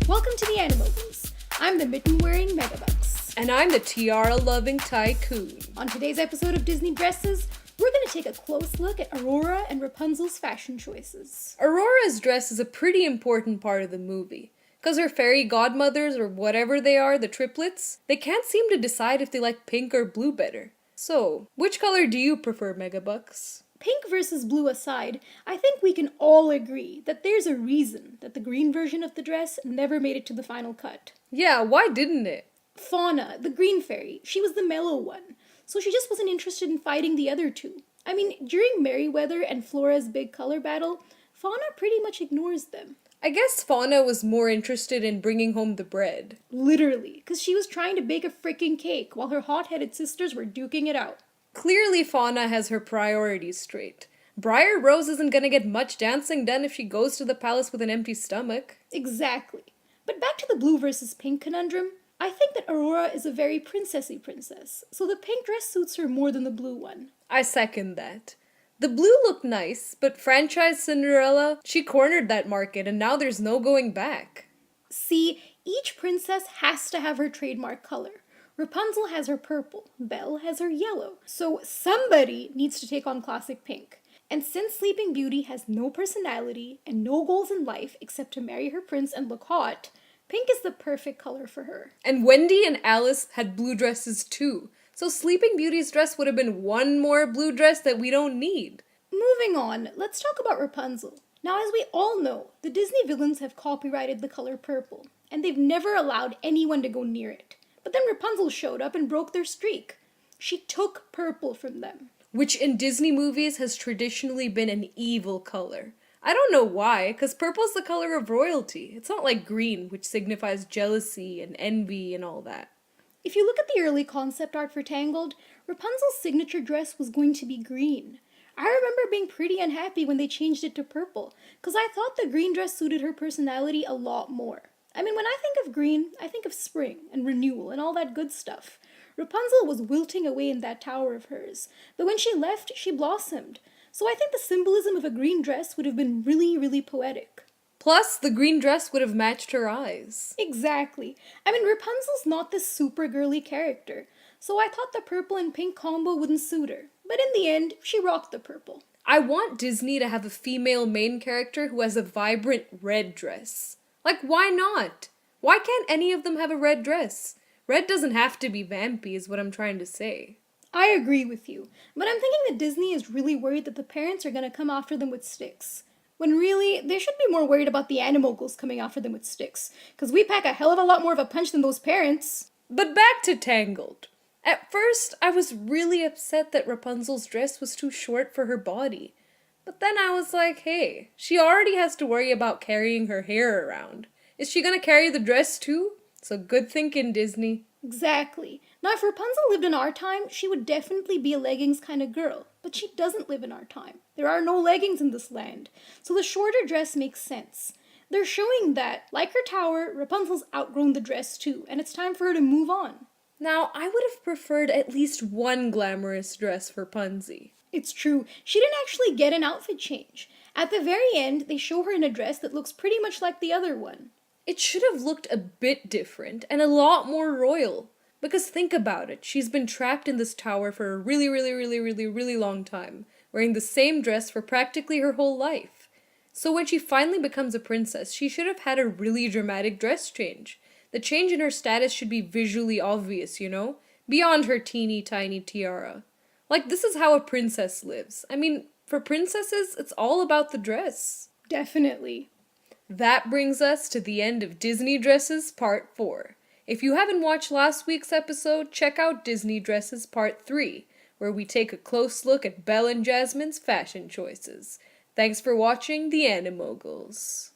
Welcome to the Animals. I'm the mitten-wearing Megabucks. And I'm the tiara-loving Tycoon. On today's episode of Disney Dresses, we're going to take a close look at Aurora and Rapunzel's fashion choices. Aurora's dress is a pretty important part of the movie. Because her fairy godmothers, or whatever they are, the triplets, they can't seem to decide if they like pink or blue better. So, which color do you prefer, Megabucks? Pink versus blue aside, I think we can all agree that there's a reason that the green version of the dress never made it to the final cut. Yeah, why didn't it? Fauna, the green fairy, she was the mellow one, so she just wasn't interested in fighting the other two. I mean, during Merryweather and Flora's big color battle, Fauna pretty much ignores them. I guess Fauna was more interested in bringing home the bread. Literally, because she was trying to bake a freaking cake while her hot-headed sisters were duking it out. Clearly Fauna has her priorities straight. Briar Rose isn't gonna get much dancing done if she goes to the palace with an empty stomach. Exactly. But back to the blue versus pink conundrum, I think that Aurora is a very princessy princess, so the pink dress suits her more than the blue one. I second that. The blue looked nice, but franchise Cinderella, she cornered that market and now there's no going back. See, each princess has to have her trademark color. Rapunzel has her purple, Belle has her yellow, so somebody needs to take on classic pink. And since Sleeping Beauty has no personality and no goals in life except to marry her prince and look hot, pink is the perfect color for her. And Wendy and Alice had blue dresses too, so Sleeping Beauty's dress would have been one more blue dress that we don't need. Moving on, let's talk about Rapunzel. Now, as we all know, the Disney villains have copyrighted the color purple, and they've never allowed anyone to go near it. But then Rapunzel showed up and broke their streak. She took purple from them. Which in Disney movies has traditionally been an evil color. I don't know why, because purple's the color of royalty. It's not like green, which signifies jealousy and envy and all that. If you look at the early concept art for Tangled, Rapunzel's signature dress was going to be green. I remember being pretty unhappy when they changed it to purple, because I thought the green dress suited her personality a lot more. I mean, when I think of green, I think of spring and renewal and all that good stuff. Rapunzel was wilting away in that tower of hers, but when she left, she blossomed. So I think the symbolism of a green dress would have been really, really poetic. Plus, the green dress would have matched her eyes. Exactly. I mean, Rapunzel's not this super girly character, so I thought the purple and pink combo wouldn't suit her. But in the end, she rocked the purple. I want Disney to have a female main character who has a vibrant red dress. Like, why not? Why can't any of them have a red dress? Red doesn't have to be vampy is what I'm trying to say. I agree with you, but I'm thinking that Disney is really worried that the parents are going to come after them with sticks. When really, they should be more worried about the animals coming after them with sticks, because we pack a hell of a lot more of a punch than those parents. But back to Tangled. At first, I was really upset that Rapunzel's dress was too short for her body. But then I was like, hey, she already has to worry about carrying her hair around. Is she gonna carry the dress too? So good thinking, Disney. Exactly. Now, if Rapunzel lived in our time, she would definitely be a leggings kind of girl. But she doesn't live in our time. There are no leggings in this land. So the shorter dress makes sense. They're showing that, like her tower, Rapunzel's outgrown the dress too, and it's time for her to move on. Now, I would have preferred at least one glamorous dress for Punzie. It's true, she didn't actually get an outfit change. At the very end, they show her in a dress that looks pretty much like the other one. It should have looked a bit different and a lot more royal. Because think about it, she's been trapped in this tower for a really long time, wearing the same dress for practically her whole life. So when she finally becomes a princess, she should have had a really dramatic dress change. The change in her status should be visually obvious, you know? Beyond her teeny tiny tiara. Like, this is how a princess lives. I mean, for princesses, it's all about the dress. Definitely. That brings us to the end of Disney Dresses Part 4. If you haven't watched last week's episode, check out Disney Dresses Part 3, where we take a close look at Belle and Jasmine's fashion choices. Thanks for watching The Animoguls.